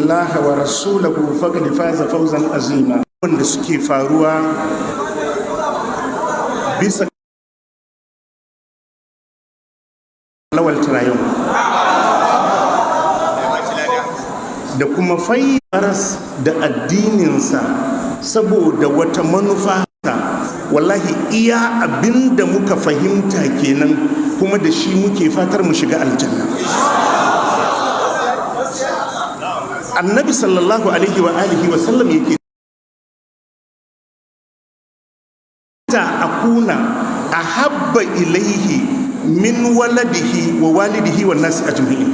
Allah wa rasulahu faqad faza fawzan azima, wanda suke faruwa bisa lawal tarayyum da kuma fayyaras da addininsa saboda wata manufa. Wallahi iya abinda muka fahimta kenan, kuma da shi muke fatar mu shiga aljanna. Annabi sallallahu alaihi wa alihi wa sallam yake ta akuna ahabba ilaihi min waladihi wa walidihi wan nasi ajma'in.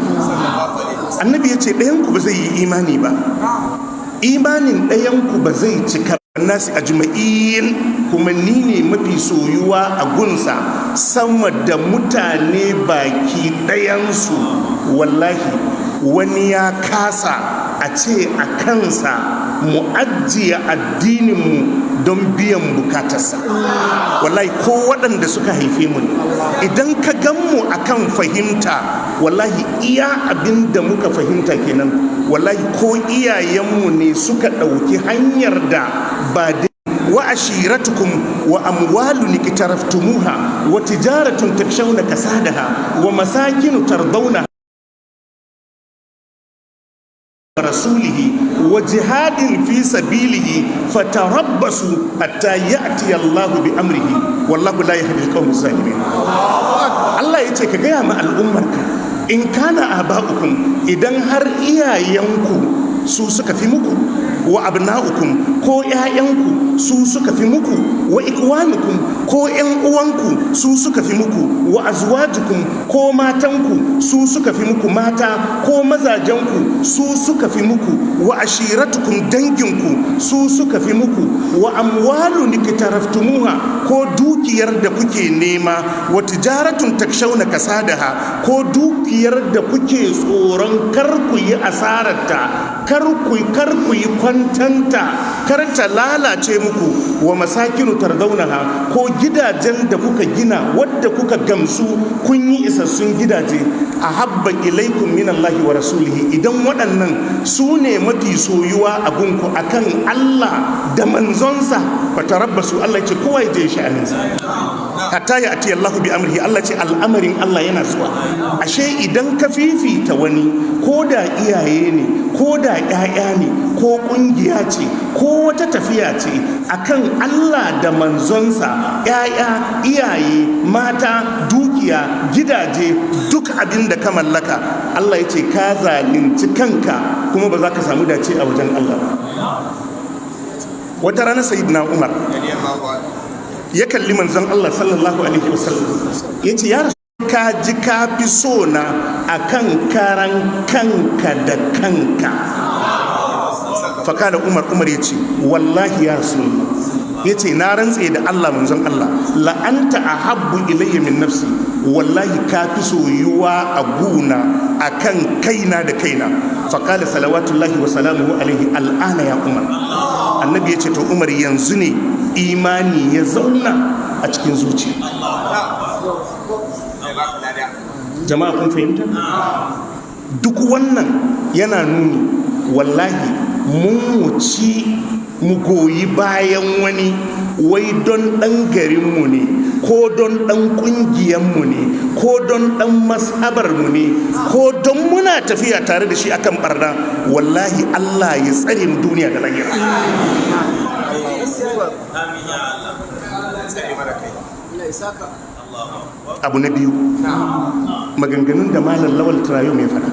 Annabi yace ɗayan ku ba zai yi imani ba, imanin ɗayan ku ba zai cika nasi ajma'in, kuma ni ne mafi soyuwa a gunsa sama da mutane baki ɗayansu. Wallahi wani ya kasa a ce a kansa mu ajiye addininmu don biyan bukatarsa. Wallahi ko waɗanda suka haife mu, idan ka gan mu akan fahimta, wallahi iya abin da muka fahimta kenan. Wallahi ko iyayenmu ne suka ɗauki hanyar da ba da wa ashiratukum wa amwalun iktaraftumuha wa tijaratun takshawna kasadaha wa masakinu tardawna rasulihi wa jihadin fi sabilihi fatarabbasu hatta ya'ti Allahu bi amrihi wallahu la yahdi al-qawm az-zalimin. Allah yace ka gaya ma al'ummarka, in kana aba'ukum, idan har iyayenku su suka fi muku, wa abna'ukum ko ƴaƴanku su suka fi muku, wa ikwanukum ko ƴan uwanku su suka fi muku, wa azwajukum ko matanku su suka fi muku mata ko mazajenku su suka fi muku, wa ashiratukum danginku su suka fi muku, wa amwalun iktaraftumuha ko dukiyar da kuke nema, wa tijaratun takshawna kasadaha ko dukiyar da kuke tsoron kar ku yi asararta, kar ku yi kwantanta, kar ta lalace muku, wa masakinu tardaunaha ko gidajen da kuka gina wadda kuka gamsu kun yi isassun gidaje, ahabba ilaikum minallahi wa rasulihi. Idan waɗannan su ne mafi soyuwa a gunku akan Allah da manzonsa, fatarabbasu, Allah ce kowa ya je sha'aninsa hatta ya ati Allah bi amrihi. Allah ce al'amarin Allah yana zuwa. Ashe idan ka fifita wani, ko da iyaye ne, ko da ƴaƴa ne, ko ƙungiya ce, ko wata tafiya ce, akan Allah da manzonsa, ƴaƴa, iyaye, mata, dukiya, gidaje, duk abin da ka mallaka, Allah ya ce ka zalunci kanka, kuma ba za ka samu dace a wajen Allah. Wata rana sayyidina Umar ya kalli manzon Allah sallallahu alaihi wasallam, ya ce ya rasu, ka ji ka fi so na akan karan kanka da kanka. Fakada Umar ya ce wallahi ya rasu, ya ce na rantse da Allah manzon Allah, la'anta ahabbu ilayya min nafsi, wallahi ka fi soyuwa a guna akan kaina da kaina. Fakada salawatullahi wa salamuhu alaihi, al'ana ya Umar. Annabi ya ce to Umar, yanzu ne imani ya zauna a cikin zuciya. Jama'a kun fahimta? Duk wannan yana nuni wallahi mun wuci mu goyi bayan wani wai don ɗan garinmu ne, ko don ɗan ƙungiyarmu ne, ko don ɗan mashabarmu ne, ko don muna tafiya tare da shi akan barna. Wallahi Allah ya tsare mu duniya da lahira. Abu na biyu, maganganun da Malam Lawal Tarayyum ya faɗa,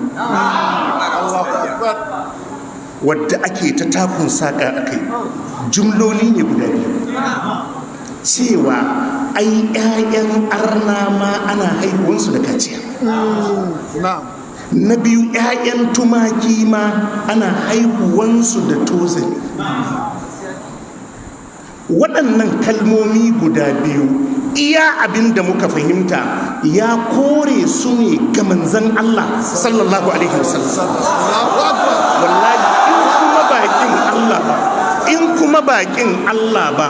wadda ake ta takun saƙa a kai, jumloli ne guda biyu, cewa ai 'ya'yan arna ma ana haihuwansu da kaciya. Na biyu, 'ya'yan tumaki ma ana haihuwansu da tozali. Waɗannan kalmomi guda biyu, iya abin da muka fahimta ya kore su ne ga manzon Allah sallallahu alaihi wasallam. Wallahi in kuma bakin Allah ba,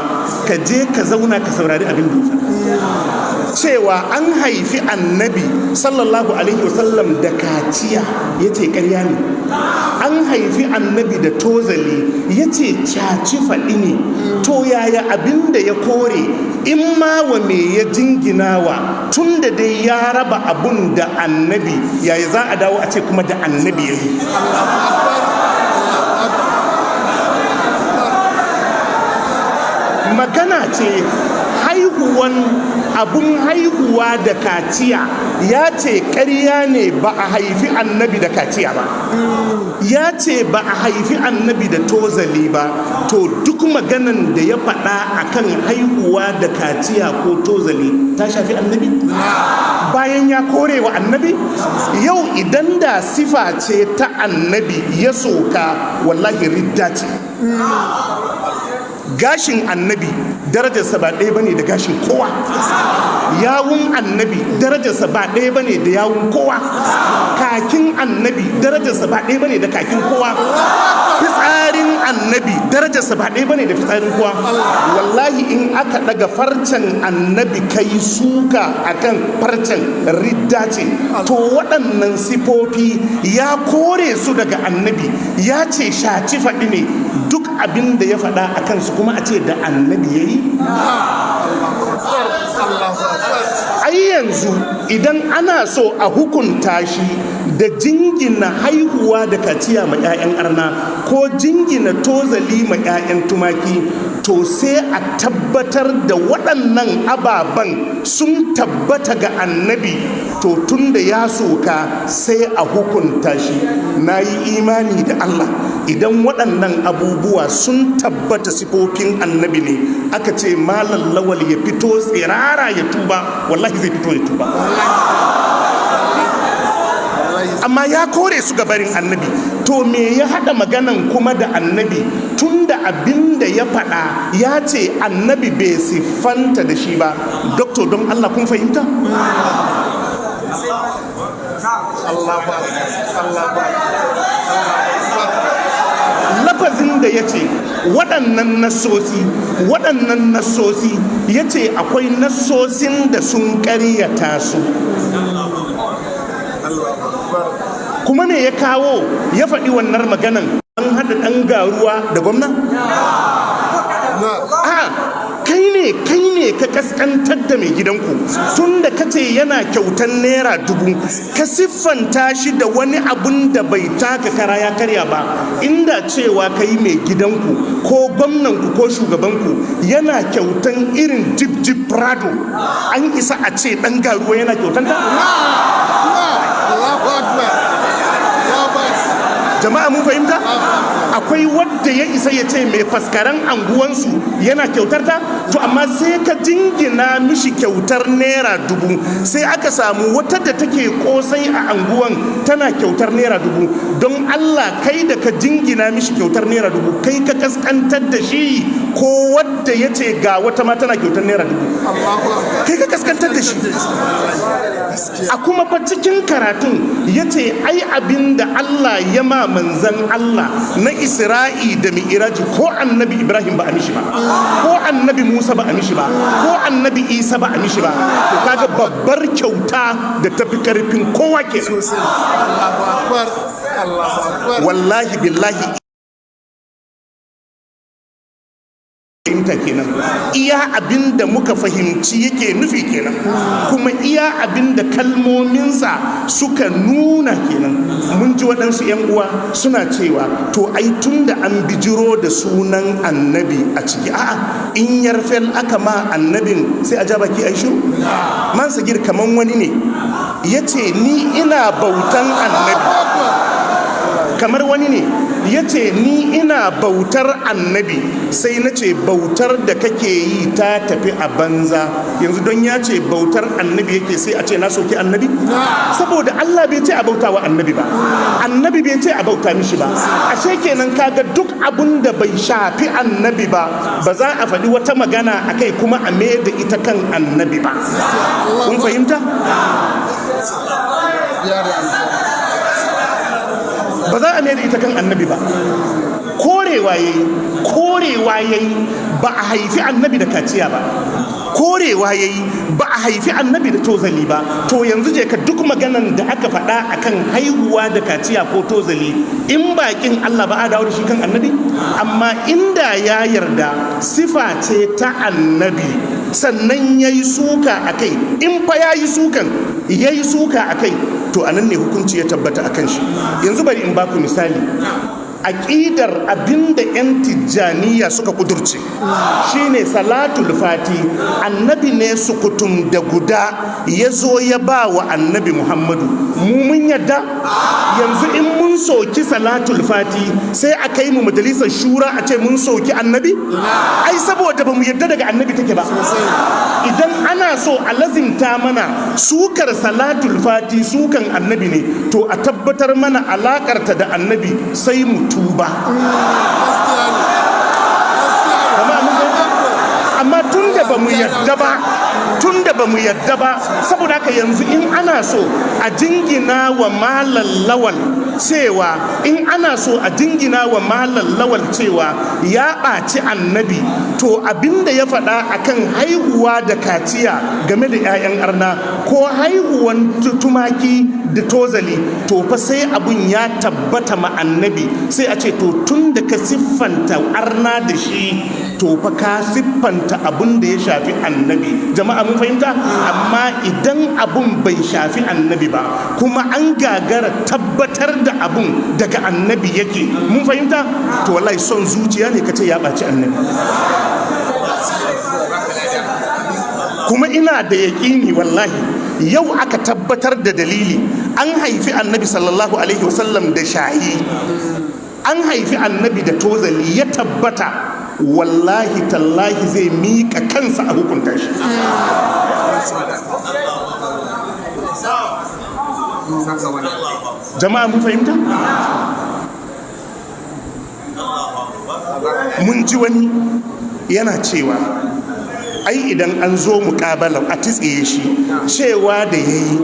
ka je ka zauna ka saurari abin da ya faɗa. cewa an haifi annabi sallallahu alaihi wasallam da kaciya ya ce ƙarya ne. An haifi annabi da tozali ya ce caci faɗi ne. To yaya abin da ya kore in ma wa me ya jinginawa tun da dai ya raba abun da annabi, yaya za a dawo a ce kuma da annabi ya yi? Magana ce haihuwan abun haihuwa da kaciya, ya ce ƙarya ne ba a haifi annabi da kaciya ba, ya ce ba a haifi annabi da tozali ba. To duk maganan da ya faɗa akan haihuwa da kaciya ko tozali ta shafi annabi bayan ya kore wa annabi. Yau idan da sifa ce ta annabi ya soka, wallahi ridda ce. Gashin annabi darajarsa ba ɗaya bane da gashin kowa. Yawun annabi darajarsa ba ɗaya bane da yawun kowa. Kakin annabi darajarsa ba ɗaya bane da kakin kowa. Fitsarin annabi darajarsa ba ɗaya bane da fitsarin kowa. Wallahi in aka daga farcen annabi kai suka akan farcen, ridda ce. To waɗannan sifofi ya kore su daga annabi, ya ce shaci faɗi ne. Duk abin da ya faɗa a kansu kuma a ce da annabi ya yi. Ai yanzu idan ana so a hukunta shi da jingina haihuwa da kaciya ma 'ya'yan arna ko jingina tozali ma 'ya'yan tumaki, to sai a tabbatar da waɗannan ababen sun tabbata ga annabi. To tun da ya soka sai a hukunta shi. Na yi imani da Allah, idan waɗannan abubuwa sun tabbata sifofin annabi ne, aka ce malam lawal ya fito tsirara ya tuba, wallahi zai fito ya tuba. Amma ya kore su gabarin annabi. To me ya haɗa maganan kuma da annabi, tunda abin da ya faɗa ya ce annabi bai siffanta da shi ba. Doktor, don Allah kun fahimta? Lafazin da ya ce waɗannan nasosi ya ce akwai nasosin da sun ƙaryata su. Kuma me ya kawo ya faɗi wannan maganan? An haɗa ɗan garuwa da gwamna? Kai ne ka kaskantar da mai gidanku tun da kace yana kyautan naira 1000, ka siffanta shi da wani abun da bai taka kara ya karya ba. Inda cewa kai mai gidanku ko gwamnanku ko shugabanku yana kyautan irin jib prado, an isa a ce ɗan garuwa yana kyautan ta? Jama'a mun fahimta? Akwai wadda ya isa ya ce mai faskaran anguwansu yana kyautar ta? To amma sai ka jingina mishi kyautar naira 1000, sai aka samu wata da take kosai a anguwan tana kyautar naira 1000. Don Allah, kai da ka jingina mishi kyautar naira 1000, kai ka kaskantar da shi ko wadda ya ce ga wata ma tana kyautar naira 1000? Kai ka kaskantar da shi. A kuma fa cikin karatun ya ce ai abin da Allah ya ma manzan Allah na Isra'i da Mi'raji, ko annabi Ibrahim ba a mishi ba, ko annabi Musa ba a mishi ba, ko annabi Isa ba a mishi ba. To kaga babbar kyauta da tafi karfin kowa ke. Wallahi billahi kenan, iya abinda muka fahimci yake nufi kenan, kuma iya abinda kalmominsa suka nuna kenan. Mun ji waɗansu 'yan uwa suna cewa to ai tunda an bijiro da sunan annabi a ciki, a'a in yarfel aka ma annabin sai a ja baki ai shiru. Man sagir kaman wani ne ya ce ni ina bautan annabi, kamar wani ne ya ce ni ina bautar annabi, sai na ce bautar da kake yi ta tafi a banza. Yanzu don ya ce bautar annabi yake sai a ce na soki annabi? Saboda Allah bai ce a bauta wa annabi ba, annabi bai ce a bauta mishi ba. Ashe kenan kaga duk abun da bai shafi annabi ba, ba za a faɗi wata magana a kai kuma a mai da ita kan annabi ba. Kun fahimta? Ba za a mai da ita kan annabi ba. Korewa yayi ba a haifi annabi da kaciya ba, korewa yayi ba a haifi annabi da tozali ba. To yanzu je ka duk maganan da aka faɗa akan haihuwa da kaciya ko tozali, in bakin Allah ba a dawo da shi kan annabi. Amma inda ya yarda sifa ce ta annabi sannan ya yi suka a kai, in fa ya yi suka a kai, to anan ne hukunci ya tabbata a kan shi. Yanzu bari in baku misali. Aƙidar abinda 'yan tijjaniya suka kudurce shine salatul fati annabi ne sukutum da guda ya zo ya ba wa annabi Muhammadu. Mu mun yadda yanzu in mun soki salatul fati sai a kai mu majalisar shura a ce mun soki annabi? Ai saboda ba mu yadda daga annabi take ba. Idan ana so a lazimta mana sukar salatul fati sukan annabi ne, to a tabbatar mana alakarta da annabi sai mu tuba. Amma tun da ba mu yadda ba, saboda haka yanzu in ana so a jingina wa malam lawal cewa ya ɓaci annabi, to abinda ya faɗa akan haihuwa da kaciya game da 'ya'yan arna ko haihuwan tumaki da tozali, to fa sai abun ya tabbata ma annabi, sai a ce to tun da ka siffanta arna da shi, to fa ka siffanta abun da ya shafi annabi. Jama'a mun fahimta? Amma idan abun bai shafi annabi ba kuma an gagara tabbatar da abun daga annabi yake, mun fahimta? To wallahi son zuciya ne kace ya ɓaci annabi. Kuma ina da yaƙini wallahi yau aka tabbatar da dalili, an haifi annabi sallallahu alaihi wasallam da shayi, an haifi annabi da tozali, ya tabbata, wallahi tallahi zai miƙa kansa a hukunta shi. Jama'a mun fahimta? Mun ji wani yana cewa ai idan an zo muƙabalar a titsiye shi, cewa da ya yi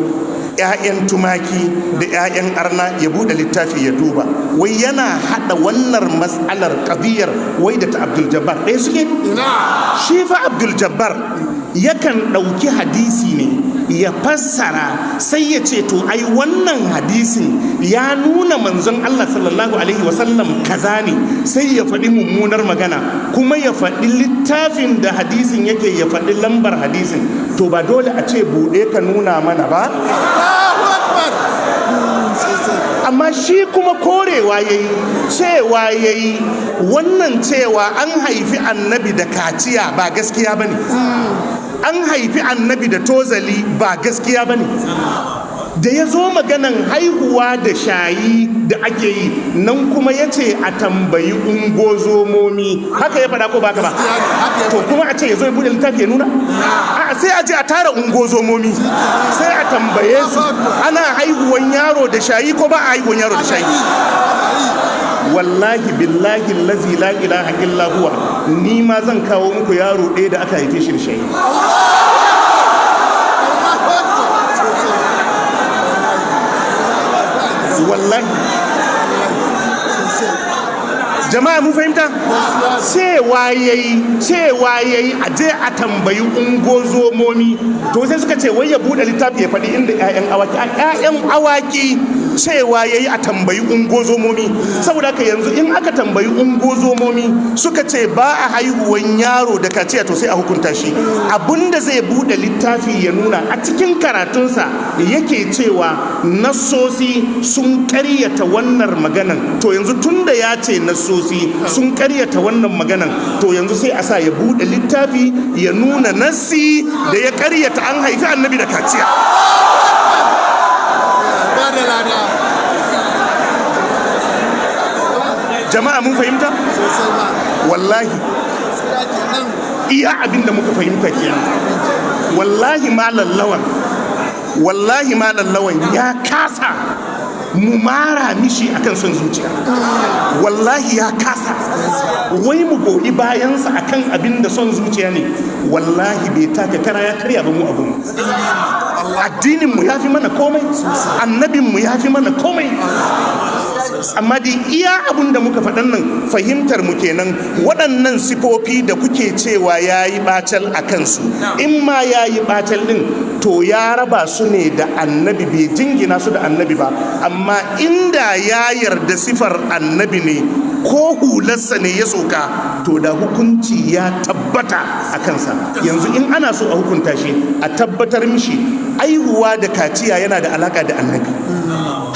'ya'yan tumaki da 'ya'yan arna ya buɗe littafi ya duba, wai yana haɗa wannan matsalar ƙabiyar wai da ta Abdul Jabbar ɗaya suke. Shi fa Abdul Jabbar yakan ɗauki hadisi ne ya fassara, sai ya ce to ai wannan hadisin ya nuna manzon Allah sallallahu alaihi wasallam kaza ne, sai ya faɗi mummunar magana, kuma ya faɗi littafin da hadisin yake, ya faɗi lambar hadisin. To ba dole a ce buɗe ka nuna mana ba? Amma shi kuma korewa cewa yayi wannan cewa an haifi annabi da kaciya ba gaskiya bane, an haifi annabi da tozali ba gaskiya bane. Da ya zo maganan haihuwa da shayi da ake yi nan kuma ya ce a tambayi ungozomomi, haka ya faɗa ko ba ka ba? To kuma a ce ya zo ya buɗe littafi ya nuna? Sai a je a tara ungozomomi sai a tambaye su ana haihuwan yaro da shayi ko ba a haihuwan yaro da shayi. Wallahi billahi allazi la ilaha illa huwa, ni ma zan kawo muku yaro ɗaya da aka haife shi da shayi. Wallahi jama'a mun fahimta? Cewa yayi a je a tambayi ungozomomi, to sai suka ce wai ya bude littafi ya faɗi inda 'ya'yan awaki cewa yayi a tambayi ungozomomi. Saboda haka yanzu in aka tambayi ungozomomi suka ce ba a haihuwan yaro da kaciya, to sai a hukunta shi. Abinda zai bude littafi ya nuna a cikin karatunsa yake cewa nassosi sun karyata wannan maganan, to yanzu tunda ya ce nassosi sun karyata wannan maganan, to yanzu sai a sa ya bude littafi ya nuna nassi da ya karyata an haifi annabi da kaciya. Jama'a mun fahimta? Wallahi iya abinda muka fahimta kenan. Wallahi malam lawan ya kasa mu mara mishi akan son zuciya. Wallahi ya kasa wai mu goyi bayansa akan abin da son zuciya ne. Wallahi bai taka kara ya karya ba mu abun. Addinin mu yafi mana komai, annabin mu yafi mana komai. amma dai iya abun da muka faɗan nan fahimtar mu kenan waɗannan sifofi da kuke cewa yayi bacal a kansu, in ma yayi bacal din to ya raba su ne da annabi, bai jingina su da annabi ba. Amma inda ya yarda sifar annabi ne ko hularsa ne ya soka, to da hukunci ya tabbata a kansa. Yanzu in ana so a hukunta shi, a tabbatar mishi aihuwa da kaciya yana da alaka da annabi,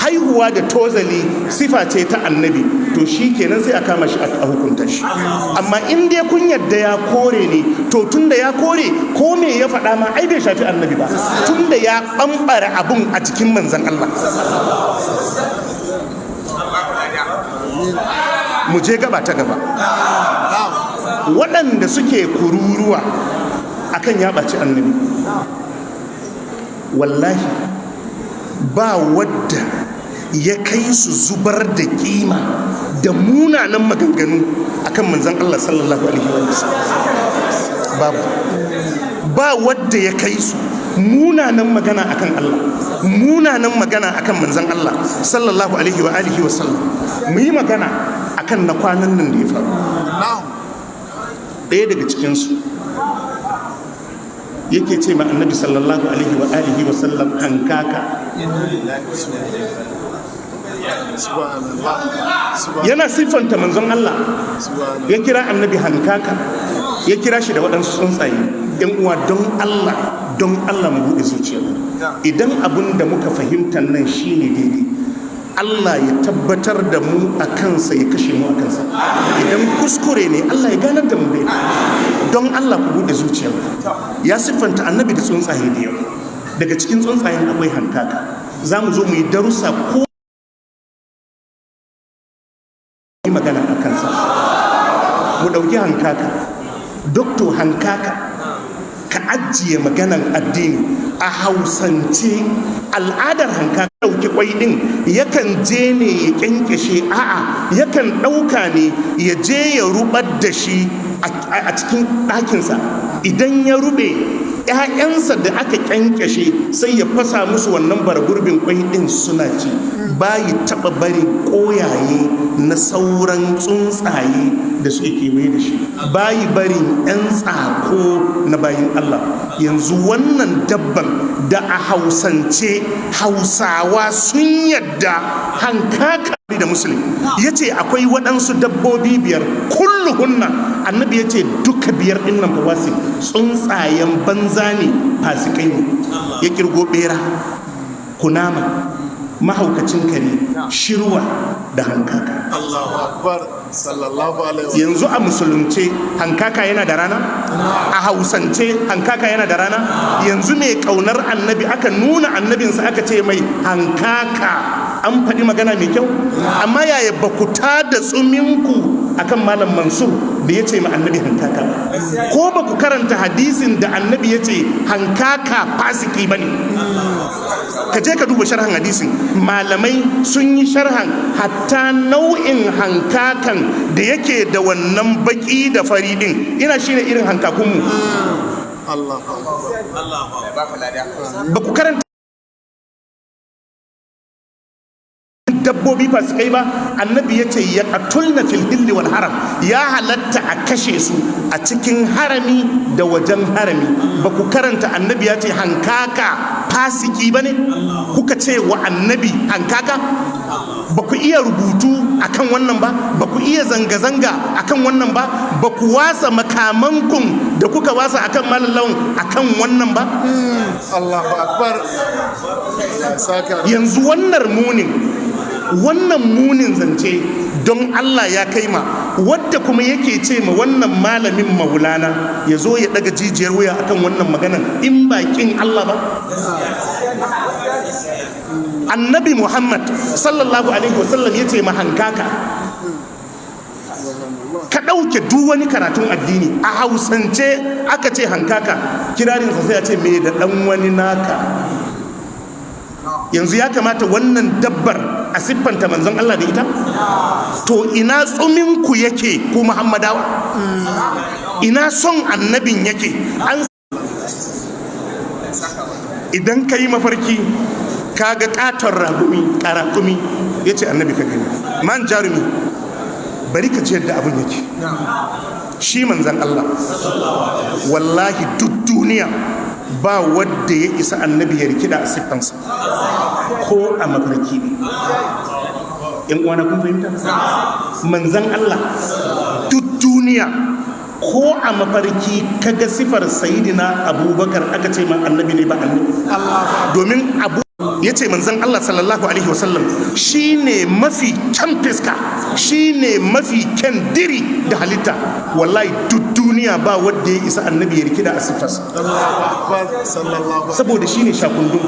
haihuwa da tozali sifa ce ta annabi, to shi kenan sai a kama shi a hukunta shi. Amma in dai kun yadda ya kore ne, to tunda ya kore, ko me ya faɗa ma ai bai shafi annabi ba, tunda ya ɓambara abun a cikin manzan Allah. Mu je gaba ta gaba. Waɗanda suke kururuwa akan ya ɓaci annabi, wallahi ba wadda ya kai su zubar da kima da munanan maganganu akan manzon Allah sallallahu alaihi wa sallam. Babu, ba wadda ya kai su munanan magana akan Allah, munanan magana akan manzon Allah sallallahu alaihi wa sallam. Mu yi magana akan na kwanan nan da ya faru. Ɗaya daga cikinsu yake ce ma annabi sallallahu alaihi wa sallam hankaka. Yana siffanta manzon Allah, ya kira annabi hankaka, ya kira shi da waɗansu tsuntsaye. Yan uwa, don Allah mu buɗe zuciya. Idan abin da muka fahimta nan shine daidai, Allah ya tabbatar da mu a kansa, ya kashe mu a kansa. Idan kuskure ne, Allah ya ganar da mu dai. Don Allah ku buɗe zuciya. Ya siffanta annabi da tsuntsaye da yawa. Daga cikin tsuntsayen akwai hankaka. Za mu zo mu yi darussa ko magana a kansa. Mu ɗauki hankaka, Dokto hankaka, ka ajiye maganan addini. A Hausance al'adar hankaka ɗauki kwai ɗin yakan je ne ya ƙyanƙyashe, a'a yakan ɗauka ne ya je ya rubar da shi a cikin ɗakinsa. Idan ya rube, 'ya'yansa da aka ƙyanƙyashe sai ya fasa musu wannan baragurbin kwai ɗin suna ci. Bayi taɓa bari ƙoyaye na sauran tsuntsaye da suke kewaye da shi, bayi barin 'yan tsako na bayin Allah. Yanzu wannan dabban da a Hausance Hausawa sun yadda hankaka da Musulmi ya ce akwai waɗansu dabbobi 5 kulluhunna, annabi ya ce duka 5 ɗin nan fawasi tsuntsayen banza ne, fasikai ne. Ya kirgo ɓera, kunama, mahaukacin kare, shirwa da hankaka. Allahu akbar sallallahu alaihi. Yanzu a musulunce hankaka yana da rana? A Hausance hankaka yana da rana? Yanzu mai kaunar annabi aka nuna annabinsa aka ce mai hankaka, an faɗi magana mai kyau? Amma yaya ba ku tada tsuminku akan Malam Mansur da ya ce ma annabi hankaka? Ko ba ku karanta hadisin da annabi ya ce hankaka fasiki ba ne? Ka je ka duba sharhan hadisin, malamai sun yi sharhan hatta nau'in hankakan da yake da wannan baki da fari din, ina shine irin hankakunmu. Ba ku karanta dabbobi fasikai ba? Annabi ya ce ya qatulna fil hilli wal haram, ya halatta a kashe su a cikin harami da wajen harami. Ba ku karanta annabi ya ce hankaka fasiki ba ne? Kuka ce wa annabi hankaka? Ba ku iya rubutu akan wannan ba? Ba ku iya zanga-zanga akan wannan ba? Ba ku wasa makamankun da kuka wasa akan Malam Lawan akan wannan ba? Allahu akbar. Yanzu wannan munin zance don Allah ya kai ma wadda kuma yake ce ma wannan malamin Maulana ya zo ya daga jijiyar wuya akan wannan maganan, in bakin Allah ba? Annabi Muhammad sallallahu alaihi wasallam ya ce ma hankaka, ka ɗauke duk wani karatun addini a Hausance aka ce hankaka, kirarinsa sai a ce me da ɗan wani naka. Yanzu ya kamata wannan dabbar a siffanta manzon Allah da ita? To ina tsuminku yake ku Muhammadawa? Ina son annabin yake? Idan ka yi mafarki kaga katon raƙumi ya ce annabi ka gani. Man jarumi, bari ka ji yadda abin yake. Shi manzan Allah wallahi duk duniya ba wadda ya isa annabi ya rikida a siffansa ko a mafarki ne. yan uwana kun fahimta? Manzan Allah duk duniya ko a mafarki kaga sifar sayidina Abubakar aka ce ma annabi ne ba annabi. Domin abu ya ce manzan Allah sallallahu alaihi wasallam shine mafi kyan fiska, shine mafi kyan diri da halitta. Wallahi duk duniya ba wadda ya isa annabi ya rikida a siffarsa, saboda shine shakundun.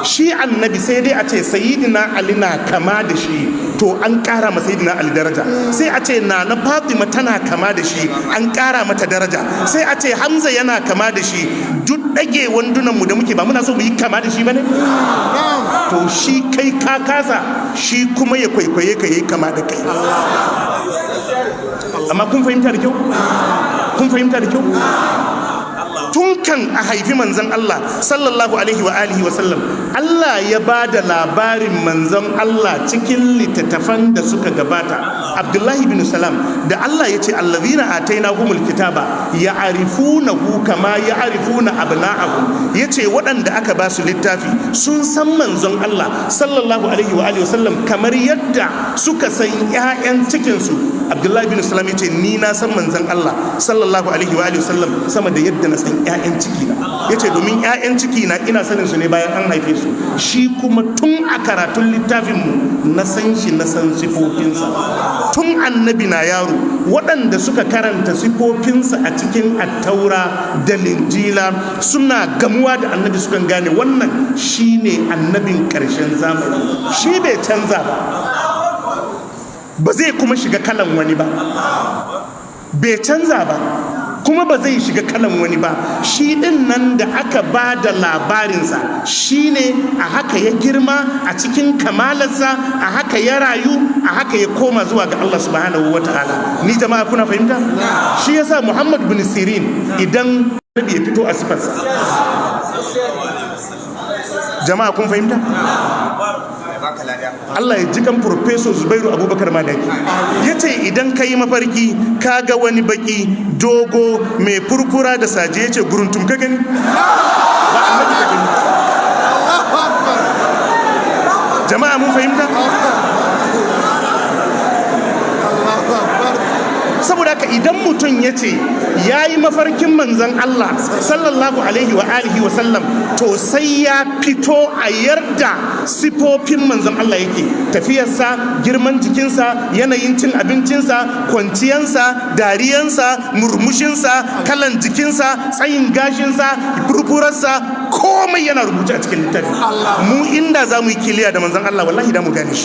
Shi annabi sai dai a ce sayyidina Ali na kama da shi, to an kara ma sayyidina Ali daraja. Sai a ce nana Fatima tana kama da shi, an kara mata daraja. Sai a ce Hamza yana kama da shi. Duk dage wandunan mu da muke ba muna so mu yi kama da shi bane? To shi kai ka kasa, shi kuma ya kwaikwaye ka yi kama da kai. Amma kun fahimta da kyau? Kun fahimta da kyau? Tun kan a haifi manzon Allah sallallahu alaihi wa alihi wa sallam, Allah ya ba da labarin manzon Allah cikin littattafan da suka gabata. Abdullahi bin Salam da Allah ya ce allazina atainahumul kitaba ya'rifunahu kama ya'rifuna abna'ahum, yace waɗanda aka ba su littafi sun san manzon Allah sallallahu alaihi wa alihi wa sallam kamar yadda suka san ƴaƴan cikin su. Abdullahi bin Salam yace ni na san manzon Allah sallallahu alaihi wa alihi wa sallam sama da yadda na san ƴaƴan ciki na. Yace domin ƴaƴan ciki na ina sanin su ne bayan an haife su, shi kuma tun a karatun littafin mu na san shi, na san sifofinsa. Tun annabi na yaro waɗanda suka karanta sifofinsa a cikin attaura da linjila suna gamuwa da annabi sukan gane wannan shine annabin ƙarshen zamani. Shi bai canza ba zai kuma shiga kalan wani ba, bai canza ba kuma ba zai shiga kalan wani ba. Shi din nan da aka ba da labarinsa shine a haka ya girma a cikin kamalarsa, a haka ya rayu, a haka ya koma zuwa ga Allah subhanahu wa ta'ala. Ni jama'a kuna fahimta? Shi yasa Muhammad bin Sirin idan ya fito a sifarsa, jama'a kun fahimta? Allah ya jikan Professor Zubairu Abubakar Madaki ya ce idan ka yi mafarki ka ga wani baki dogo mai furfura da saje, ya ce guruntum ka gani ba annabi ka gani. Jama'a mun fahimta? Saboda haka idan mutum ya ce ya yi mafarkin manzan Allah sallallahu alaihi wa alihi wa sallam, to sai ya fito a yarda sifofin manzan Allah yake, tafiyarsa, girman jikinsa, yanayin cin abincinsa, kwanciyansa, dariyansa, murmushinsa, kalan jikinsa, tsayin gashinsa, furfurarsa, komai yana rubuce a cikin littafi. Mu inda za mu yi kiliya da manzan Allah wallahi da mu gane shi.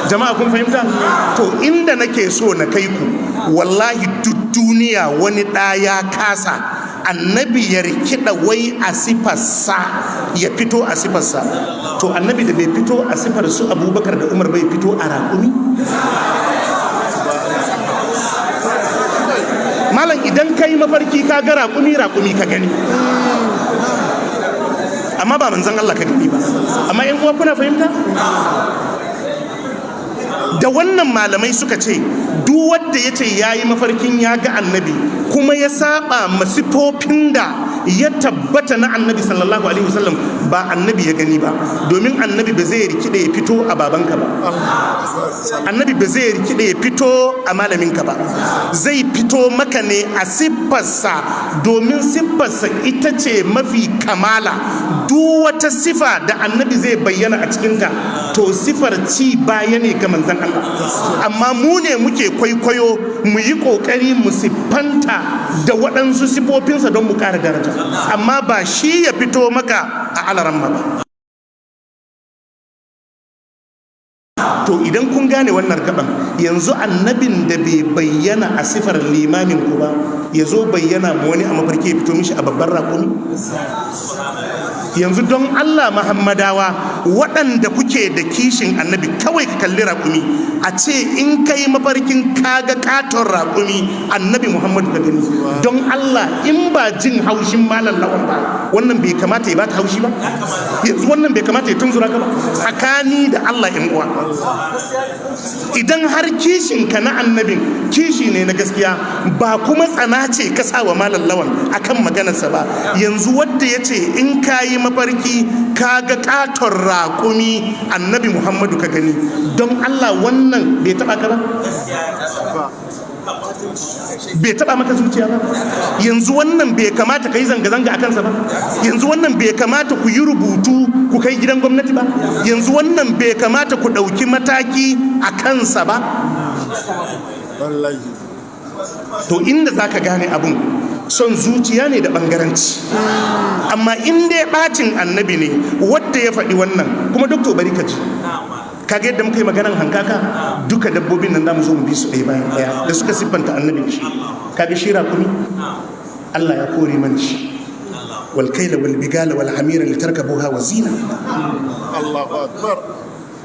Jama'a kun fahimta? To inda nake so na kai ku, wallahi duk duniya wani ɗa ya kasa annabi ya rikida wai a sifarsa, ya fito a sifarsa. To annabi da bai fito a sifar su Abubakar da Umar bai fito a raƙumi? Malam idan ka yi mafarki ka ga raƙumi ka gani, amma ba manzan Allah ka gani ba. Amma in uwa kuna fahimta? Da wannan malamai suka ce duk wanda ya ce ya yi mafarkin ya ga annabi kuma ya saba masifofin da ya tabbata na annabi sallallahu alaihi wasallam, ba annabi ya gani ba. Domin annabi ba zai rikide ya fito a babanka ba, annabi ba zai rikide ya fito a malaminka ba, zai fito maka ne a siffarsa, domin siffarsa ita ce mafi kamala. Duk wata sifa da annabi zai bayyana a cikinka, to sifar ci baya ne ga manzon Allah. Amma mu ne muke kwaikwayo, mu yi kokari mu siffanta da waɗansu sifofinsa don mu ƙara daraja, amma ba shi ya fito maka a alaramma ba. To idan kun gane wannan gaban, yanzu annabin da bai bayyana a sifar limamin ku ba ya zo bayyana ma wani a mafarki ya fito mishi a babban raƙumi? yanzu don Allah Muhammadawa waɗanda kuke da kishin annabi, kawai ka kalli raƙumi a ce in kai mafarkin kaga katon raƙumi annabi Muhammadu ka gani, don Allah in ba jin haushin malam lawan ba wannan bai kamata ya baka haushi ba? Yanzu wannan bai kamata ya tunzura ka ba? Tsakani da Allah in uwa, idan har kishin ka na annabin kishi ne na gaskiya ba kuma tsana ce ka sa wa malam lawan akan maganarsa ba, yanzu wanda ya ce in kayi mafarki kaga katon raƙumi annabi Muhammadu ka gani, don Allah wannan bai taba ka ba? Bai taba maka zuciya ba? Yanzu wannan bai kamata ka yi zanga-zanga a kansa ba? Yanzu wannan bai kamata ku yi rubutu ku kai gidan gwamnati ba? Yanzu wannan bai kamata ku ɗauki mataki a kansa ba? To inda za ka gane abun son zuciya ne da ɓangaranci, amma in dai ɓacin annabi ne wadda ya faɗi wannan, kuma doktor bari ka ji, kaga yadda muka yi maganan hankaka duka dabbobin nan zamu zo mu bi su ɗaya bayan ɗaya da suka siffanta annabi shi. Kaga shi raƙumi Allah ya kore mana shi, wal kaila wal bigala wal hamira litarkabuha wa zina. Allahu akbar.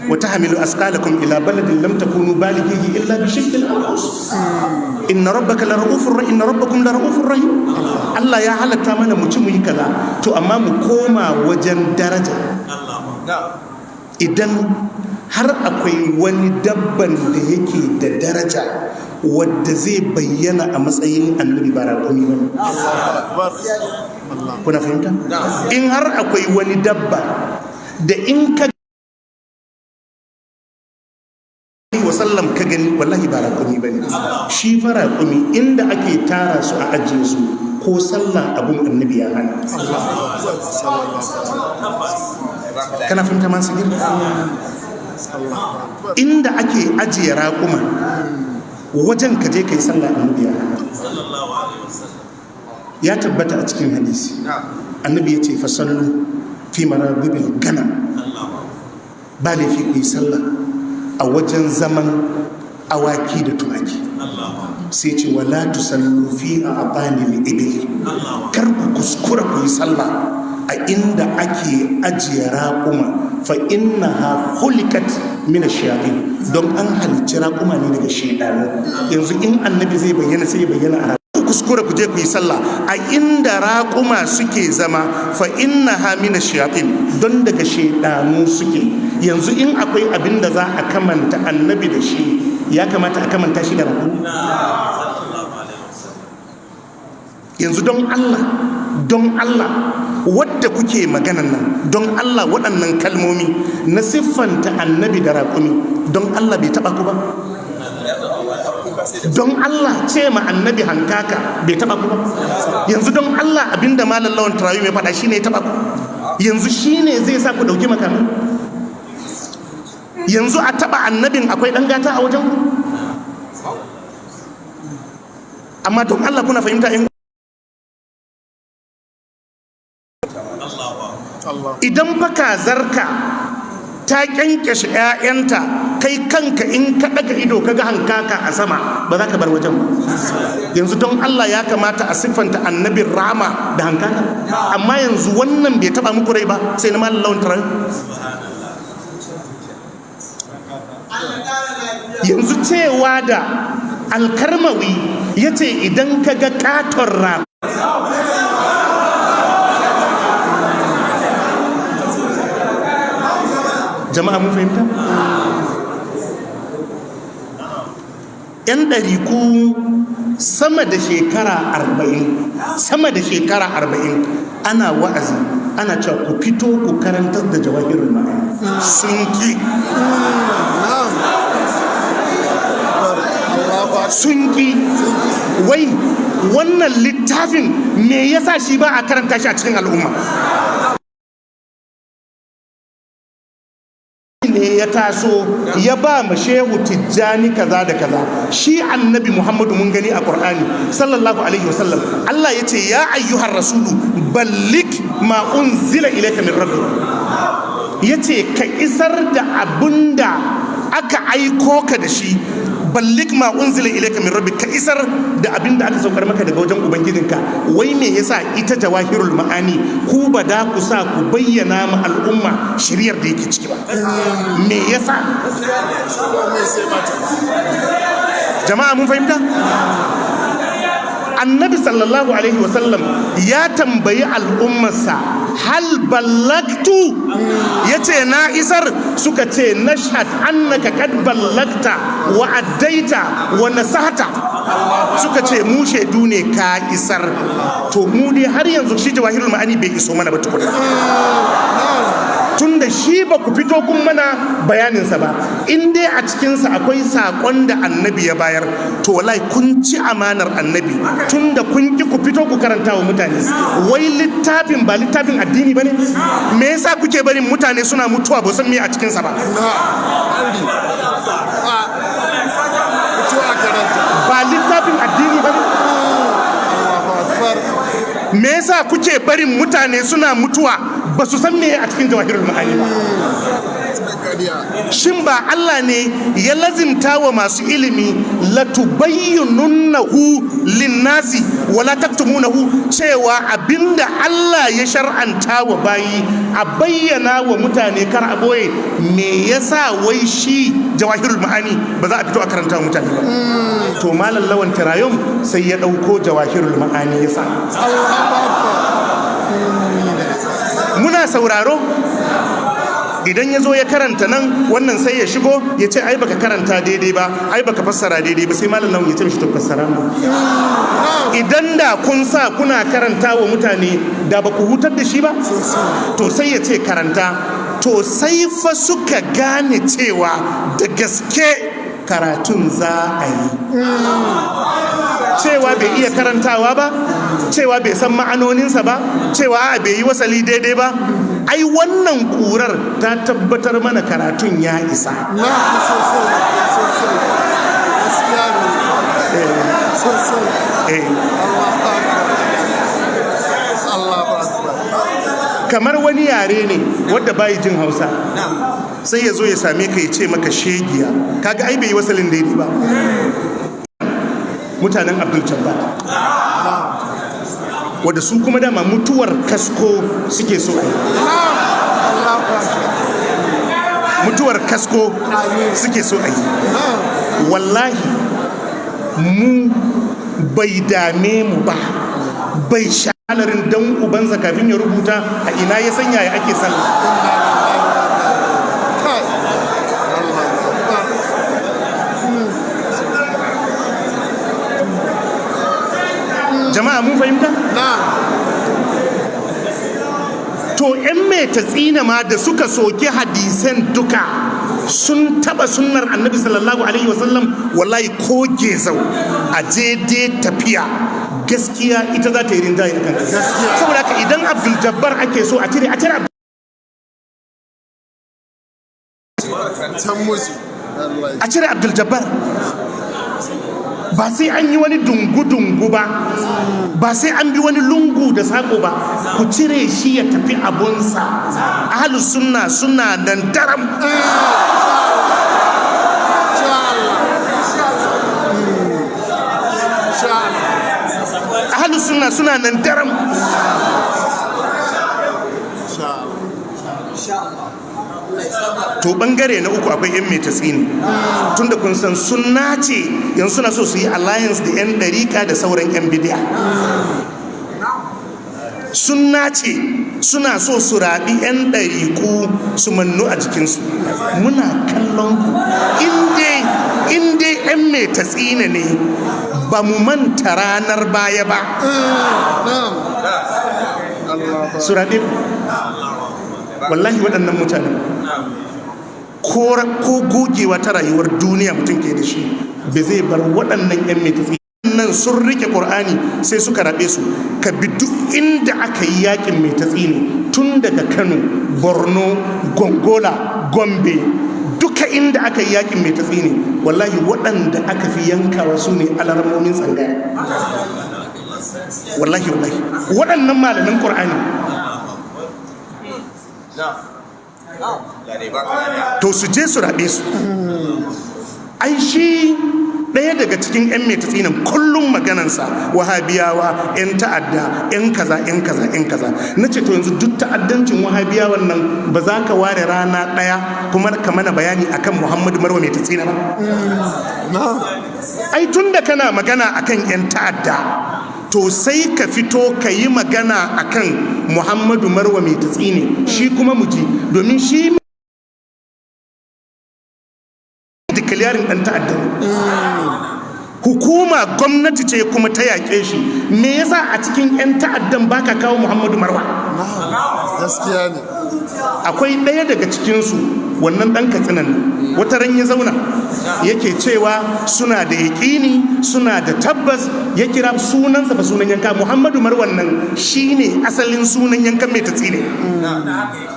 wa tahmilu asqalakum ila baladin lam takunu balighihi illa bi shiqqil anfus. Inna rabbaka la ra'ufur rahim, inna rabbakum la ra'ufur rahim. Allah ya halatta mana mu ci mu yi kaza, to amma mu koma wajen daraja. Idan har akwai wani dabban da yake da daraja wadda zai bayyana a matsayin annabi ba raƙumi ba, kuna fahimta? In har akwai wani dabba da in ka wasallam ka gani wallahi ba raƙumi ba ne, shi fa raƙumi inda ake tara su a ajiye su ko sallah abun annabi ya hana. Kana fahimta man sigir? Inda ake ajiye raƙuma wajen ka je kai sallah annabi ya hana. Ya tabbata a cikin hadisi annabi ya ce fasallu fi marabibil gana, ba laifi ku yi sallah a wajen zaman awaki da tumaki. Sai ce wala tusallu fi a'banil ibli, kar ku kuskura ku yi sallah a inda ake ajiye raƙuma, fa innaha khuliqat min ash-shayatin, don an halicci raƙuma ne daga shaytanu. Yanzu in annabi zai bayyana sai ya bayyana a kuskura ku je ku yi sallah a inda raƙuma suke zama, fa innaha min ash-shayatin, don daga shaytanu suke. Yanzu in akwai abin da za a kamanta annabi da shi, ya kamata a kamanta shi da raƙumi? Yanzu don Allah wadda kuke maganan nan, don Allah waɗannan kalmomi na siffanta annabi da raƙumi, don Allah bai taɓa ku ba? Don Allah ce ma annabi hankaka bai taɓa ku ba? Yanzu don Allah abinda malam Lawan Tarawi mai faɗa shine ya taɓa ku? Yanzu shine zai sa ku ɗauki makamai? Yanzu a taɓa annabin akwai ɗan gata a wajen ku? Amma don Allah kuna fahimta in idan baka zarka ta kyankyashe 'ya'yanta, kai kanka in ka daga ido kaga hankaka a sama ba za ka bar wajen ba. Yanzu don Allah ya kamata a siffanta annabin rama da hankaka, amma yanzu wannan bai taba muku rai ba sai na malam Lawan Tarawi. Yanzu cewa da Alkarmawi ya ce idan kaga katon rama, jama'a mun fahimta? Yan ɗariku sama da shekara 40 ana wa'azi, ana cewa ku fito ku karantar da jawahirul ma'ani, sun ki. Wai wannan littafin me yasa shi ba a karanta shi a cikin al'umma? Ne ya taso ya ba ma shehu tijjani kaza da kaza. Shi annabi Muhammadu mun gani a Qur'ani sallallahu alaihi wasallam, Allah ya ce ya ayyuhar rasulu ballik ma unzila ilayka min rabbik, ya ce ka isar da abunda aka aiko ka da shi ballik ma unzila ilayka min rabbik, ka isar da abin da aka saukar maka daga wajen ubangijinka. Wai me yasa ita jawahirul ma'ani ku ba da ku sa ku bayyana ma al'umma shiriyar da yake ciki ba? Me yasa? Jama'a mun fahimta? Annabi sallallahu alaihi wasallam ya tambayi al'ummarsa, hal ballagtu, yace na isar? Suka ce nashhad annaka kad ballagta wa addaita wa nasahta. Suka ce mu shaidu ne ka isar. To mu dai har yanzu shi jawahirul ma'ani bai iso mana ba tukuna, tunda shi ba ku fito kun mana bayaninsa ba. In dai a cikinsa akwai saƙon da annabi ya bayar, to wallahi kun ci amanar annabi, tunda kun ki ku fito ku karanta wa mutane. Wai littafin ba littafin addini ba ne? Me yasa kuke barin mutane suna mutuwa ba san me a cikinsa ba? Ba littafin addini ba ne? Me yasa kuke barin mutane suna mutuwa ba su san me a cikin jawahirul ma'ani ba? Shin ba Allah ne ya lazimta wa masu ilimi latubayyinunnahu linnasi wala taktumunahu, cewa abinda Allah ya shar'anta wa bayi a bayyana wa mutane kar a boye? Me yasa wai shi jawahirul ma'ani ba za a fito a karanta wa mutane ba? To malam Lawan Tirayum sai ya dauko jawahirul ma'ani yasa. Muna sauraro, idan ya zo ya karanta nan, wannan sai ya shigo ya ce ai baka karanta daidai ba, ai baka fassara daidai ba, sai malam Lawan ya ce mishi to fassara mu. Idan da kun sa kuna karanta wa mutane da ba ku hutar da shi ba, to sai ya ce karanta. To sai fa suka gane cewa da gaske karatun za a yi, cewa bai iya karantawa ba, cewa bai san ma'anoninsa ba, cewa bai yi wasali daidai ba. Ai wannan kurar ta tabbatar mana karatun ya isa. Kamar wani yare ne wadda bai jin Hausa, sai ya zo ya same ka ya ce maka shegiya, kaga ai bai yi wasalin daidai ba. Mutanen Abdul Jabbar, wadda su kuma dama mutuwar kasko suke so a yi. Mutuwar kasko suke so a yi. Wallahi mu bai dame mu ba, bai shalarin dan ubansa kafin ya rubuta a ina ya sanya ya ake sallah. Jama'a mun fahimta? To ‘yan mai tatsina ma da suka soki hadisan duka sun taba sunnar annabi sallallahu alaihi wasallam, wallahi ko gezau a jede tafiya gaskiya ita za ta yi rinjaye a kan gaskiya. Saboda haka idan Abdul Jabbar ake so a cire Abdul Jabbar. Ba sai an yi wani dungu-dungu ba, ba sai an bi wani lungu da sako ba, ku cire shi ya tafi abunsa. Ahlus sunna suna nan daram. Ahlus sunna suna nan daram. To bangare na uku akwai yan mai tatsini, tunda kun san sunna ce yanzu suna so su yi alliance da yan dariƙa da sauran yan bidiya. Sunna ce suna so su raɓi yan ɗariƙu su mannu a jikinsu. Muna kallon ku, in dai yan mai tatsina ne, ba mu manta ranar baya ba su raɓe ku. Wallahi waɗannan mutane ko gogewa ta rayuwar duniya mutum ke da shi, bai zai bar waɗannan yan mai tafi nan sun rike Qur'ani sai suka rabe su. Ka bi duk inda aka yi yakin mai tatsi ne, tun daga Kano, Borno, Gongola, Gombe, duka inda aka yi yakin mai tatsi ne, wallahi waɗanda aka fi yankawa su ne alarmomin tsangaya. Wallahi waɗannan malamin Qur'ani to su je su rabe su. Ai shi ɗaya daga cikin 'yan metatsinan kullum maganansa wahabiyawa 'yan ta'adda 'yan kaza 'yan kaza 'yan kaza. Na ce to yanzu duk ta'addancin wahabiyawan nan ba za ka ware rana ɗaya kuma ka mana bayani akan Muhammadu Marwa Metatsina ba? Ai tun da kana magana akan 'yan ta'adda to sai ka fito ka yi magana akan Muhammadu Marwa Metatsina shi kuma muji, domin shi declaring ɗan ta'adda. Hukuma gwamnati ce kuma ta yaƙe shi. Me yasa a cikin 'yan ta'addan baka kawo Muhammadu Marwa? Gaskiya ne. Akwai ɗaya daga cikinsu, wannan ɗan Katsinan, wata ran ya zauna yake cewa suna da yaƙini, suna da tabbas, ya kira sunansa ba sunan yanka. Muhammadu Marwan nan shine asalin sunan yankan Metatsina.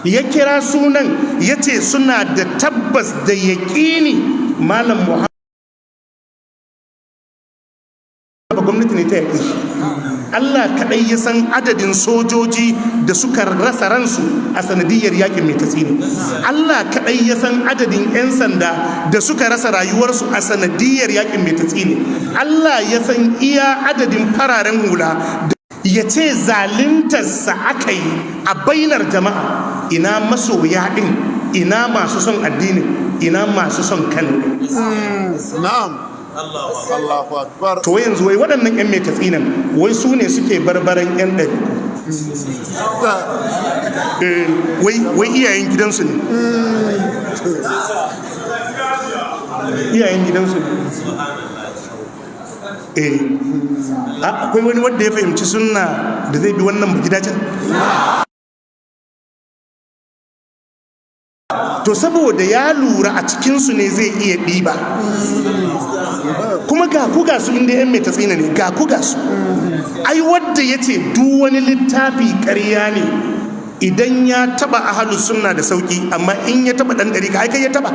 Ya kira sunan ya ce suna da tabbas da yaƙini Malam Muhammadu gwamnati ne ta yaƙi shi. Allah kaɗai ya san adadin sojoji da suka rasa ransu a sanadiyar yaƙin Metatsina. Allah kaɗai ya san adadin 'yan sanda da suka rasa rayuwarsu a sanadiyar yaƙin Metatsina. Allah ya san iya adadin fararen hula da ya ce zaluntarsa aka yi a bainar jama'a. Ina masoya ɗin, ina masu son addini, ina masu son Kano. Na'am. Allahu Akbar. To yanzu wai waɗannan 'yan Metatsinan wai su ne suke barbaran 'yan ɗari. Wai iyayen gidansu ne. Iyayen gidansu ne. Akwai wani wanda ya fahimci sunna da zai bi wannan gidajen? To saboda ya lura a cikinsu ne zai iya ɗiba. Kuma ga ku ga su inda 'yan Metatsina ne, ga ku ga su. Ai wadda ya ce duk wani littafi ƙarya ne idan ya taba ahlus sunna da sauki, amma in ya taba dan dariƙa ai kai ya taba.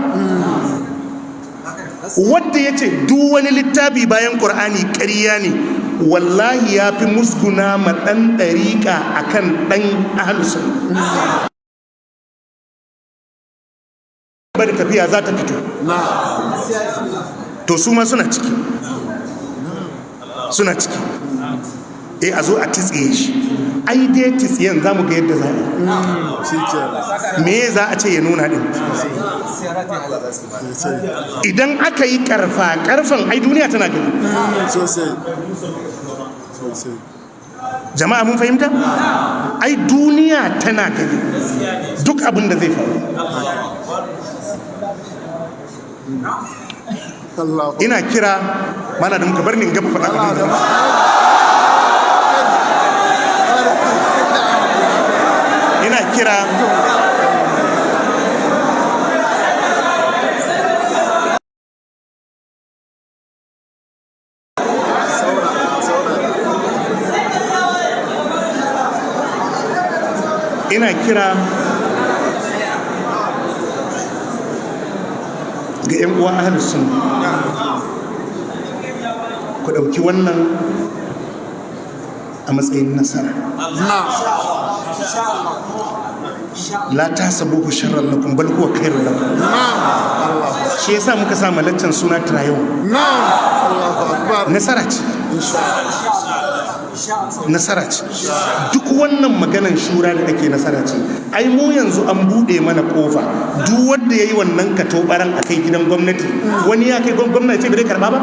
Wadda ya ce duk wani littafi bayan Qur'ani ƙarya ne, wallahi ya fi musguna ma dan dariƙa akan dan ahlus sunna. Bari tafiya za ta fito. To su ma suna ciki, suna ciki. A zo a titsiye shi. Ai dai titsiyen za mu ga yadda za a yi. Me za a ce ya nuna din? Idan aka yi karfan ai duniya tana gani. Jama'a mun fahimta? Ai duniya tana gani duk abin da zai faru. Ina kira mana da muka bar ni gaba faɗa abin da ina kira ga 'yan uwa ahlus sunna, ku ɗauki wannan a matsayin nasara. La tasabuhu sharran lakum bal huwa khairun lakum. Shi yasa muka sa malaccan suna Trayon. Nasara ce. Nasara ce. Duk wannan maganan shura da ake nasara ce. Ai mu yanzu an bude mana kofa, duk wanda yayi wannan katobaran akai gidan gwamnati, wani ya kai gwamnati bai karba ba?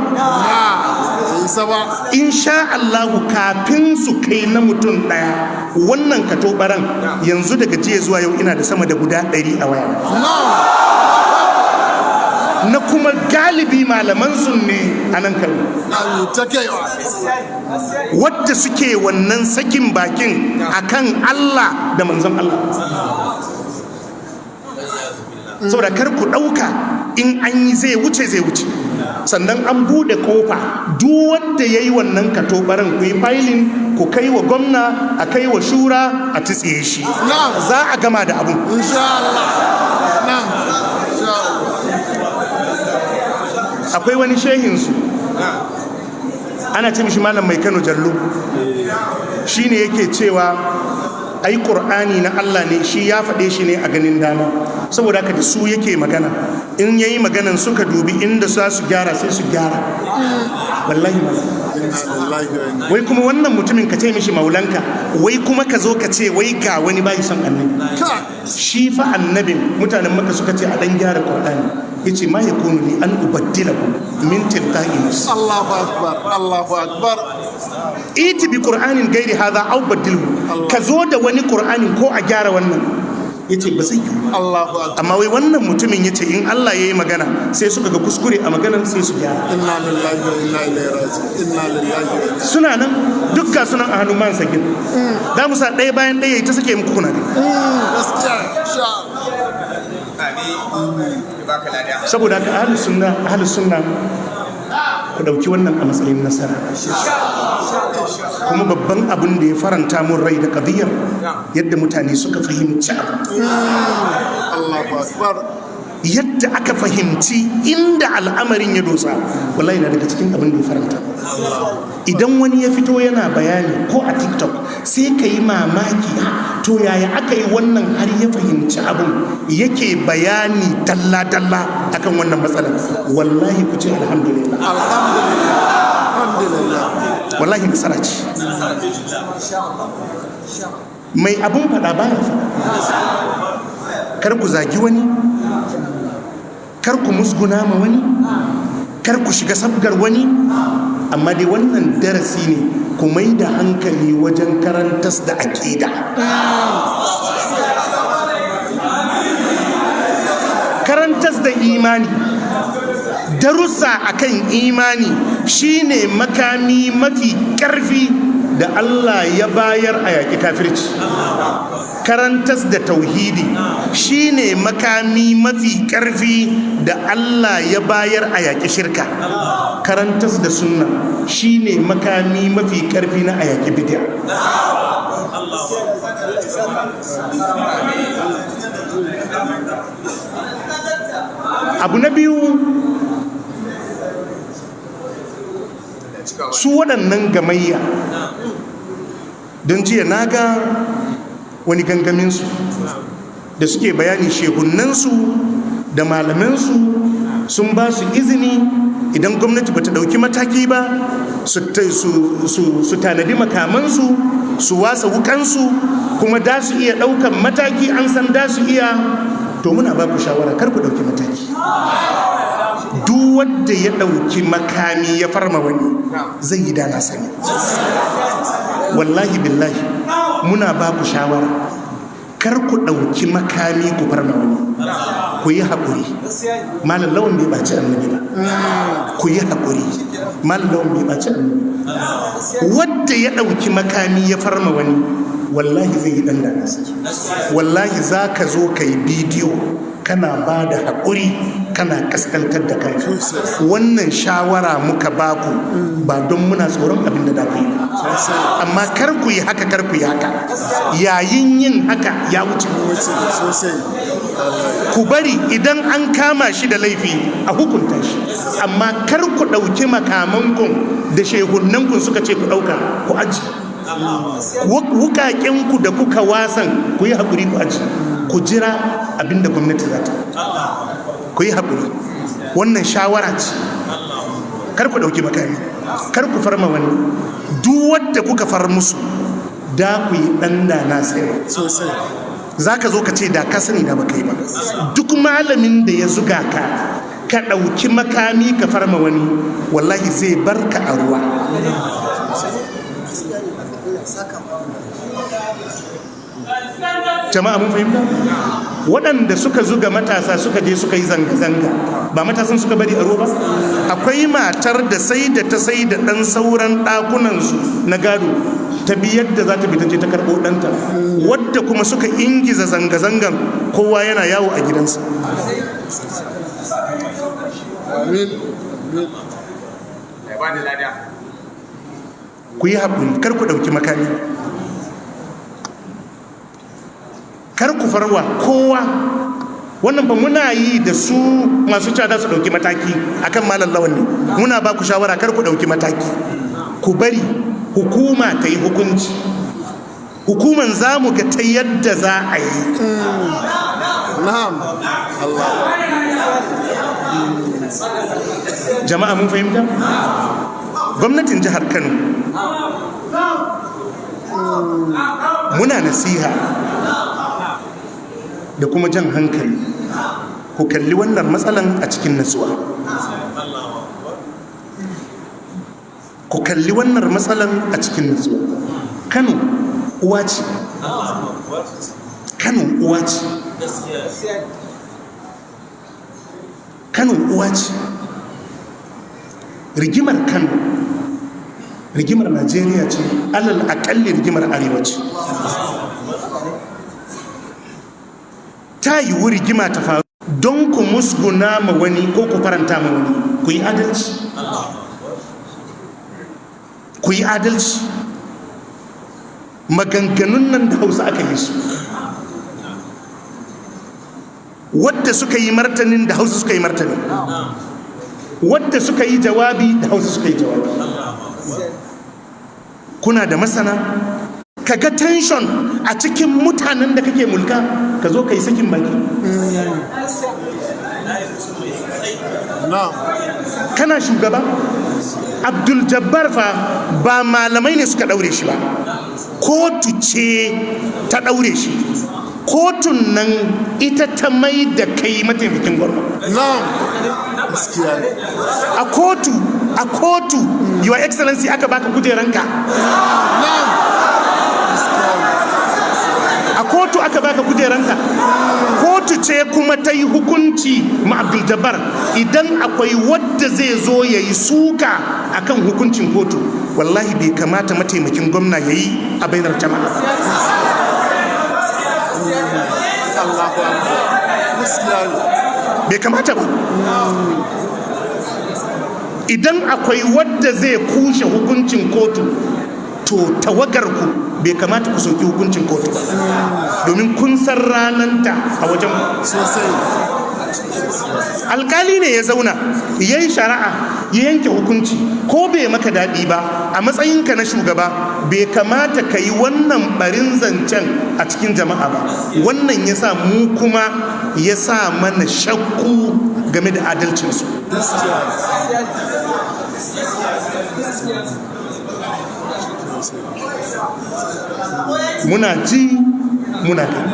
Insha Allah kafin su kai na mutum daya wannan katobaran, yanzu daga jiya zuwa yau ina da sama da guda 100 a waya. Na kuma galibi malaman sunne a nan Kano, wadda suke wannan sakin bakin akan Allah da manzon Allah. Saboda kar ku ɗauka in an yi zai wuce. Sannan an bude kofa, duk wanda ya yi wannan katobaran ku yi filin, ku kai wa gwamna, a kai wa shura, a tsiye shi. Za a gama da abun. Akwai wani shehinsu ana ce mishi malam mai Kano Jallo, shi ne yake cewa ai Qur'ani na Allah ne, shi ya faɗe shi ne a ganin dama, saboda haka da su yake magana. in yayi maganan suka dubi inda za su gyara sai su gyara. Wallahi wai kuma wannan mutumin ka ce mishi maulanka, wai kuma ka zo ka ce wai ga wani bai son annabi. Shi fa annabin mutanen Makka suka ce a dan gyara Qur'ani, yace ma yakunu li an ubaddilahu min tilqa'i nafsi. Allahu akbar, Allahu akbar. Iti bi Qur'anin gairi hadha aw baddilhu, ka zo da wani Qur'anin ko a gyara wannan. Yace ba sai Allahu akbar. amma wai wannan mutumin yace in Allah yayi magana sai suka ga kuskure a maganar sai su gyara. Inna lillahi wa inna ilaihi raji'un. Inna lillahi wa inna. Suna nan dukka sunan a hannun man sakin. Da musa ɗaya bayan ɗaya ta sake muku kuna. Gaskiya insha Saboda haka ahlus sunna ku dauki wannan a matsayin nasara. Kuma babban abin da ya faranta mun rai da qadiyar yadda mutane suka fahimci abu. Allahu akbar. Yadda aka fahimci inda al'amarin ya dosa, wallahi na daga cikin abin da ya faranta. Idan wani ya fito yana bayani ko a TikTok sai ka yi mamaki, to yaya aka yi wannan har ya fahimci abin yake bayani dalla-dalla akan wannan matsalar. Wallahi ku ce alhamdulillah. Alhamdulillah. Wallahi nasara ce. Mai abin faɗa ba ya faɗa. Kar ku zagi wani, kar ku musguna ma wani, kar ku shiga sabgar wani, amma dai wannan darasi ne ku mai da hankali wajen karantas da aƙida. Karantas da imani, darussa akan imani shine makami mafi ƙarfi da Allah ya bayar a yaƙi kafirci. Karantas da tauhidi shine makami mafi ƙarfi da Allah ya bayar a yaƙi shirka. Karantas da sunna shine makami mafi ƙarfi na a yaƙi bid'a. Abu na biyu, su waɗannan gamayya, don jiya na ga wani gangaminsu da suke bayani shehunansu da malamansu sun ba su izini idan gwamnati bata ɗauki mataki ba su tanadi makamansu, su wasa wukansu, kuma da su iya ɗaukan mataki, an san da su iya. To muna ba ku shawara kar ku ɗauki mataki. Duk wanda ya ɗauki makami ya farma wani zai yi dana sani. Wallahi billahi muna ba ku shawara kar ku ɗauki makami ku farma wani. Ku yi haƙuri. Malam Lawan bai ɓaci annabi ba. Ku yi haƙuri. Malam Lawan bai ɓaci annabi. Wanda ya ɗauki makami ya farma wani wallahi zai yi ɗan dana sani. Wallahi za ka zo ka yi bidiyo kana ba da haƙuri, kana kaskantar da kai. Wannan shawara muka baku ba don muna tsoron abin da da ku yi, amma kar ku yi haka, kar ku yi haka. Yayin yin haka ya wuce. Ku bari idan an kama shi da laifi a hukunta shi, amma kar ku ɗauki makamankun da shehunankun suka ce ku ɗauka ku aji. Wukakenku da kuka wasan ku yi haƙuri ku aji, ku jira abinda gwamnati za ta. Ku yi haƙuri. Wannan shawara ce. Kar ku ɗauki makami, kar ku farma wani. Duk wadda kuka far musu da ku yi ɗan da na sai sosai. Za ka zo ka ce da ka sani da baka yi ba. Duk malamin da ya zuga ka ka ɗauki makami ka farma wani, wallahi zai barka a ruwa. Jama'a mun fahimta? Waɗanda suka zuga matasa suka je suka yi zanga-zanga, ba matasan suka bari a ruwa ba? Akwai matar da sai da ta sai da ɗan sauran ɗakunansu na gado ta bi yadda za ta bi ta je ta karɓo ɗanta, wadda kuma suka ingiza zanga-zangan kowa yana yawo a gidansa. Ku yi haƙuri, kar ku ɗauki makami, kar ku farwa kowa. Wannan ba muna yi da su masu cada su ɗauki mataki akan Malam Lawan ne. Muna ba ku shawara kar ku ɗauki mataki, ku bari hukuma ta yi hukunci. Hukuman za mu ga ta yadda za a yi. Na'am. Allah. jama'a mun fahimta? Gwamnatin jihar Kano muna nasiha da kuma jan hankali, ku kalli wannan matsalan a cikin natsuwa. Ku kalli wannan matsalan a cikin natsuwa. Kano uwa ce. Kano uwa ce. Kano uwa ce. Rigimar Kano, rigimar Najeriya ce, alal akalli rigimar Arewa ce. Ta yiwu rigima ta faru don ku musguna ma wani ko ku faranta ma wani. Ku yi adalci. Ku yi adalci. Maganganun nan da Hausa aka yi su, wadda suka yi martanin da Hausa suka yi martani, wadda suka yi jawabi da Hausa suka yi jawabi. Kuna da masana, ka ga tension a cikin mutanen da kake mulka, ka zo ka yi sakin baki. Kana shugaba. Abdul Jabbar fa ba malamai ne suka daure shi ba, kotu ce ta daure shi. Kotun nan ita ta mai da kai mataimakin gwamna. A kotu your excellency aka baka kujeranka. A kotu aka baka kujeranka. Kotu ce kuma ta yi hukunci ma Abdul Jabbar. Idan akwai wadda zai zo ya yi suka akan hukuncin kotu, wallahi bai kamata mataimakin gwamna ya yi a bainar jama'a. Bai kamata ba. Idan akwai wadda zai kushe hukuncin kotu, to tawagarku bai kamata ku soki hukuncin kotu ba, domin kun san rananta a wajen sosai. Alkali ne ya zauna ya yi shari'a, ya yanke hukunci, ko bai maka daɗi ba a matsayinka na shugaba, bai kamata ka yi wannan barin zancen a cikin jama'a ba. Wannan ya sa mu kuma ya sa mana shakku game da adalcinsu. Muna ji muna gani.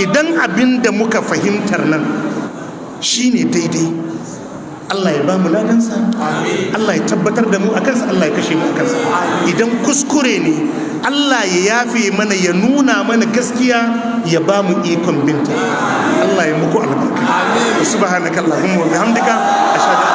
Idan abin da muka fahimtar nan shine daidai, Allah ya ba mu ladansa, Allah ya tabbatar da mu a kansa, Allah ya kashe mu a kansa. Idan kuskure ne, Allah ya yafe mana, ya nuna mana gaskiya, ya ba mu ikon binta. Allah ya muku albarka. Subhanakallahumma wa bihamdika ashhadu